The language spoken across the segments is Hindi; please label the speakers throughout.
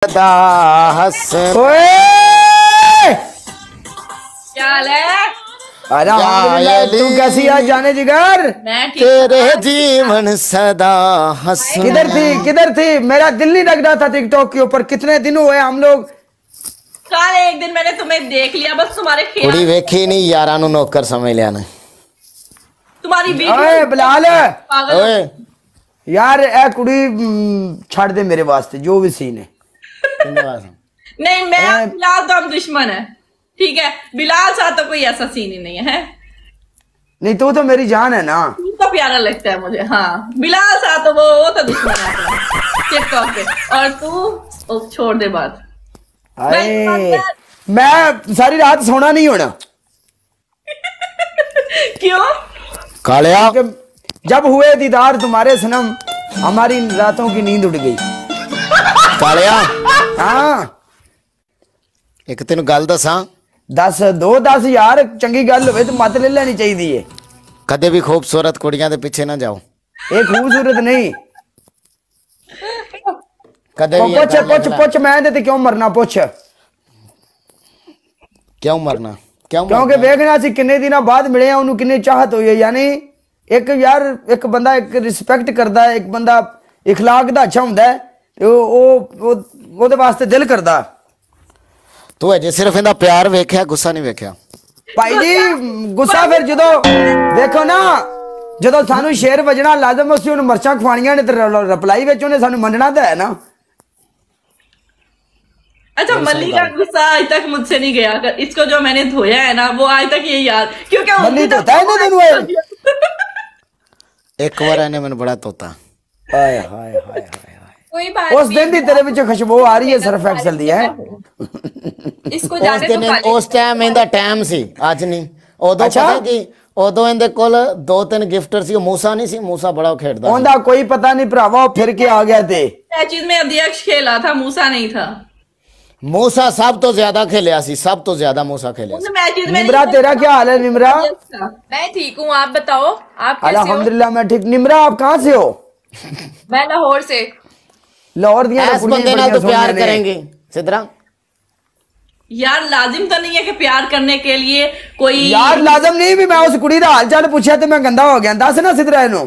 Speaker 1: ओए
Speaker 2: क्या हाल है?
Speaker 1: तू कैसी है जाने जिगर?
Speaker 3: तेरे जीवन सदा हंस।
Speaker 1: किधर थी? मेरा दिल नहीं लग रहा था टिकटॉक के ऊपर। कितने दिन हुए हम लोग।
Speaker 2: कल एक दिन मैंने तुम्हें देख लिया, बस तुम्हारे
Speaker 3: कुड़ी वेखी नहीं यारा नु नौकर समझ लिया ना
Speaker 2: तुम्हारी
Speaker 1: ओए बिलाल
Speaker 3: ओए
Speaker 1: यार ए कुड़ी छाड़ दे मेरे वास्ते जो भी सीन है।
Speaker 2: नहीं मैं बिलाल तो हम दुश्मन है, ठीक है। बिलाल साथ तो कोई ऐसा सीन ही नहीं है।
Speaker 1: नहीं तू तो मेरी जान है ना।
Speaker 2: तो प्यारा लगता है मुझे। हाँ बिलाल साथ तो वो तो दुश्मन है टिकटॉक पे। और तू छोड़ दे बात।
Speaker 1: मैं सारी रात सोना नहीं होना।
Speaker 2: क्यों?
Speaker 3: कालिया
Speaker 1: जब हुए दीदार तुम्हारे सनम हमारी रातों की नींद उड़ गई।
Speaker 3: कालिया
Speaker 1: हाँ
Speaker 3: एक तेन गल दसा
Speaker 1: 10 यार चंगी गल होवे तो मत ले लेनी चाहिए।
Speaker 3: कदे भी खूबसूरत कुड़ियां दे पीछे ना जाओ।
Speaker 1: ये खूबसूरत नहीं।
Speaker 3: कदे भी
Speaker 1: पुछ मैं ते क्यों मरना पुछ।
Speaker 3: क्यों मरना
Speaker 1: क्योंकि देखना सी किन्ने दिन बाद मिले उन्होंने किन्नी चाहत हुई है। यानी एक यार एक बंदा एक रिस्पेक्ट करता है, एक बंदा इखलाक दा अच्छा हुंदा है ते ओदे वास्ते दिल करदा।
Speaker 3: तू अजे सिर्फ इंदा प्यार वेख्या, गुस्सा नहीं वेख्या।
Speaker 1: भाई जी गुस्सा फिर जदों देखो ना जदों सानू शेर वजना लाजम उसी उन मर्चां खवाणियां ने ते रिप्लाई विच उन्हें सानू मनना तो है ना।
Speaker 2: अच्छा मल्ली का गुस्सा आज तक मुझसे नहीं गया। इसको जो मैंने धोया है ना वो आज तक ये याद, क्योंकि
Speaker 1: मल्ली धोता है ना तेनू
Speaker 3: एक बार इन्हें मैंने बड़ा तोता।
Speaker 1: हाय हाय हाय
Speaker 2: कोई बात
Speaker 1: उस दिन दी तेरे विच खुशबू आ रही है सर्फ एक्सेल दी है।
Speaker 2: इसको जाने तो
Speaker 3: उस टाइम इंदा टाइम सी आज नहीं। ओदो पता कि ओदो इंदे कोल 2-3 गिफ्टर सी। मूसा नहीं सी, मूसा बड़ा खेड़दा
Speaker 1: ओंदा कोई पता नहीं भरावा फिर के आ गया थे।
Speaker 2: मैचेस में अध्यक्ष खेला था, मूसा नहीं था।
Speaker 3: मूसा सब तो ज्यादा खेलिया सी, सब तो ज्यादा मूसा खेलिया सी।
Speaker 1: निमरा तेरा क्या हाल है? निमरा
Speaker 2: मैं ठीक हूँ, आप बताओ आप कैसे हो?
Speaker 1: अल्हम्दुलिल्लाह मैं ठीक। निमरा आप कहाँ से हो?
Speaker 2: मैं लाहौर से।
Speaker 1: लाहौर दिया
Speaker 3: ऐस बंदे नाल तो प्यार करेंगे सिद्धरा।
Speaker 2: यार लाजिम तो नहीं है कि प्यार करने के लिए कोई
Speaker 1: यार लाजम नहीं भी मैं उस कुड़ी दा हाल चाल पूछा तो मैं गंदा हो गया। दस ना सिद्धरा इनू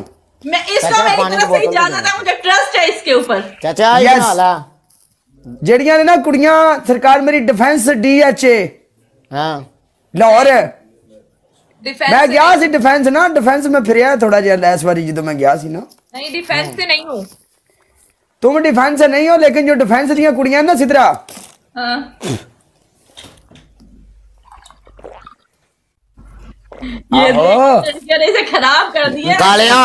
Speaker 2: मैं इसका मेरी तरफ से इजाजत है, मुझे ट्रस्ट है इसके ऊपर।
Speaker 3: चाचा ये हाला
Speaker 1: जड़ियां ने ना कुड़ियां सरकार मेरी डिफेंस DHA
Speaker 3: हां
Speaker 1: लाहौर मैं गया
Speaker 2: डिफेंस
Speaker 1: सी डिफेंस ना डिफेंस में फिरया थोड़ा जिहा इस बारी जदों मैं गया सी ना।
Speaker 2: नहीं डिफेंस से नहीं हूँ।
Speaker 1: तुम डिफेंस से नहीं हो लेकिन जो डिफेंस दी कुड़ियां ना सिद्धरा
Speaker 2: हाँ। ये इसे खराब कर दिया।
Speaker 3: कालिया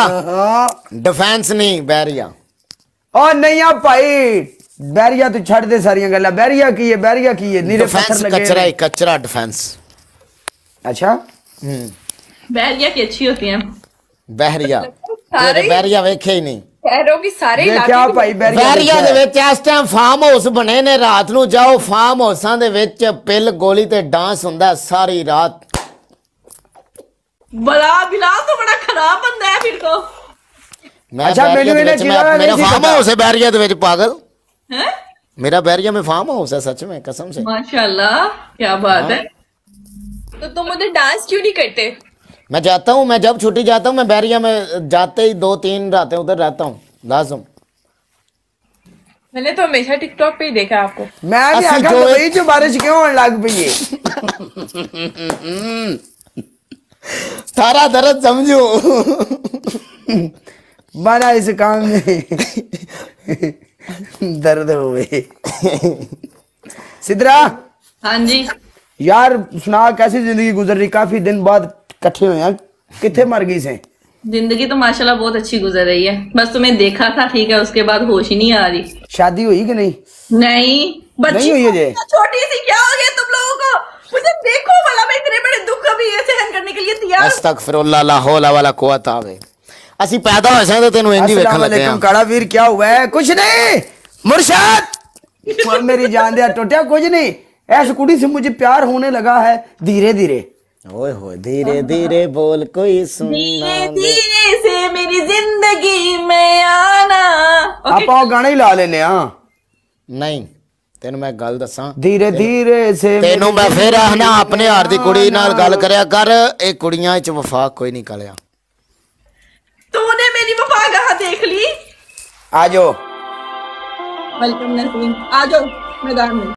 Speaker 3: डिफेंस नहीं बैरिया।
Speaker 1: ओ नहीं आ भाई बैरिया तू छड़ दे सारियां गल्लां। बैरिया की है नीरे पत्थर लगे
Speaker 3: कचरा ही कचरा डिफेंस।
Speaker 1: अच्छा
Speaker 2: बैरिया की अच्छी होती हैं।
Speaker 3: बहरिया बैरिया वेखे ही नहीं।
Speaker 2: शहरों की सारे
Speaker 1: क्या भाई
Speaker 3: बैरिया दे विच इस टाइम फार्म हाउस बने ने। रात नु जाओ फार्म हाउसां दे विच पिल गोली ते डांस हुंदा सारी रात।
Speaker 2: बिलाल तो बड़ा खराब बंदा है फिर को।
Speaker 1: अच्छा
Speaker 3: मेरा फार्म हाउस है बैरिया दे विच पागल
Speaker 2: हैं?
Speaker 3: मेरा बैरिया में फार्म हाउस है सच में कसम से।
Speaker 2: माशाल्लाह क्या बात है। तो तुम उधर डांस क्यों नहीं करते?
Speaker 3: मैं जाता हूँ, मैं जब छुट्टी जाता हूँ मैं बैरिया में जाते ही 2-3 रातें उधर रहता हूँ लाजम।
Speaker 2: मैंने तो हमेशा टिकटॉक पे ही देखा आपको।
Speaker 1: मैं भी आखा दुबई च बारिश क्यों होने लग पई है।
Speaker 3: सारा दर्द समझो
Speaker 1: बड़ा इस काम में दर्द हुए। सिद्धरा
Speaker 2: हाँ जी
Speaker 1: यार सुना कैसी जिंदगी गुजर रही? काफी दिन बाद इकट्ठे हुए हैं। किथे मर गई से?
Speaker 2: जिंदगी तो माशाल्लाह बहुत अच्छी गुजर रही है। बस तुम्हें देखा था ठीक है, उसके बाद होश ही नहीं आ रही।
Speaker 1: शादी हुई कि नहीं?
Speaker 2: नहीं बच्ची
Speaker 1: नहीं हुई है।
Speaker 2: छोटी सी क्या हो गया तुम लोगों को? मुझे देखो भला मैं इतने बड़े दुख कभी ये सहन करने के लिए तैयार।
Speaker 3: अस्तगफिरुल्लाह ला हौला वला कुव्वता आवे। ਅਸੀਂ पैदा होए ਸੇ तो तेनु इंज ही वेखन लगे हैं।
Speaker 1: काला वीर क्या हुआ है? कुछ नहीं मुर्शद मेरी जान दिया टोटिया कुछ नहीं। ऐसी कुड़ी से मुझे प्यार होने लगा है धीरे धीरे।
Speaker 3: ओए होए धीरे धीरे बोल कोई सुनना।
Speaker 2: धीरे धीरे से मेरी जिंदगी में आना।
Speaker 1: आप गाना ही ला लेने। हाँ
Speaker 3: नहीं ਤੈਨੂੰ ਮੈਂ ਗੱਲ ਦੱਸਾਂ
Speaker 1: धीरे धीरे से
Speaker 3: ਤੈਨੂੰ ਮੈਂ ਫੇਰ ਆਖਣਾ ਆਪਣੇ ਹਾਰ ਦੀ ਕੁੜੀ ਨਾਲ ਗੱਲ ਕਰਿਆ ਕਰ ਇਹ ਕੁੜੀਆਂ 'ਚ ਵਫਾ ਕੋਈ ਨਹੀਂ ਕਲਿਆ
Speaker 2: तूने मेरी वफा कहाँ देख ली?
Speaker 1: आ जाओ
Speaker 2: वेलकम नसीम, आ जाओ मैदान में।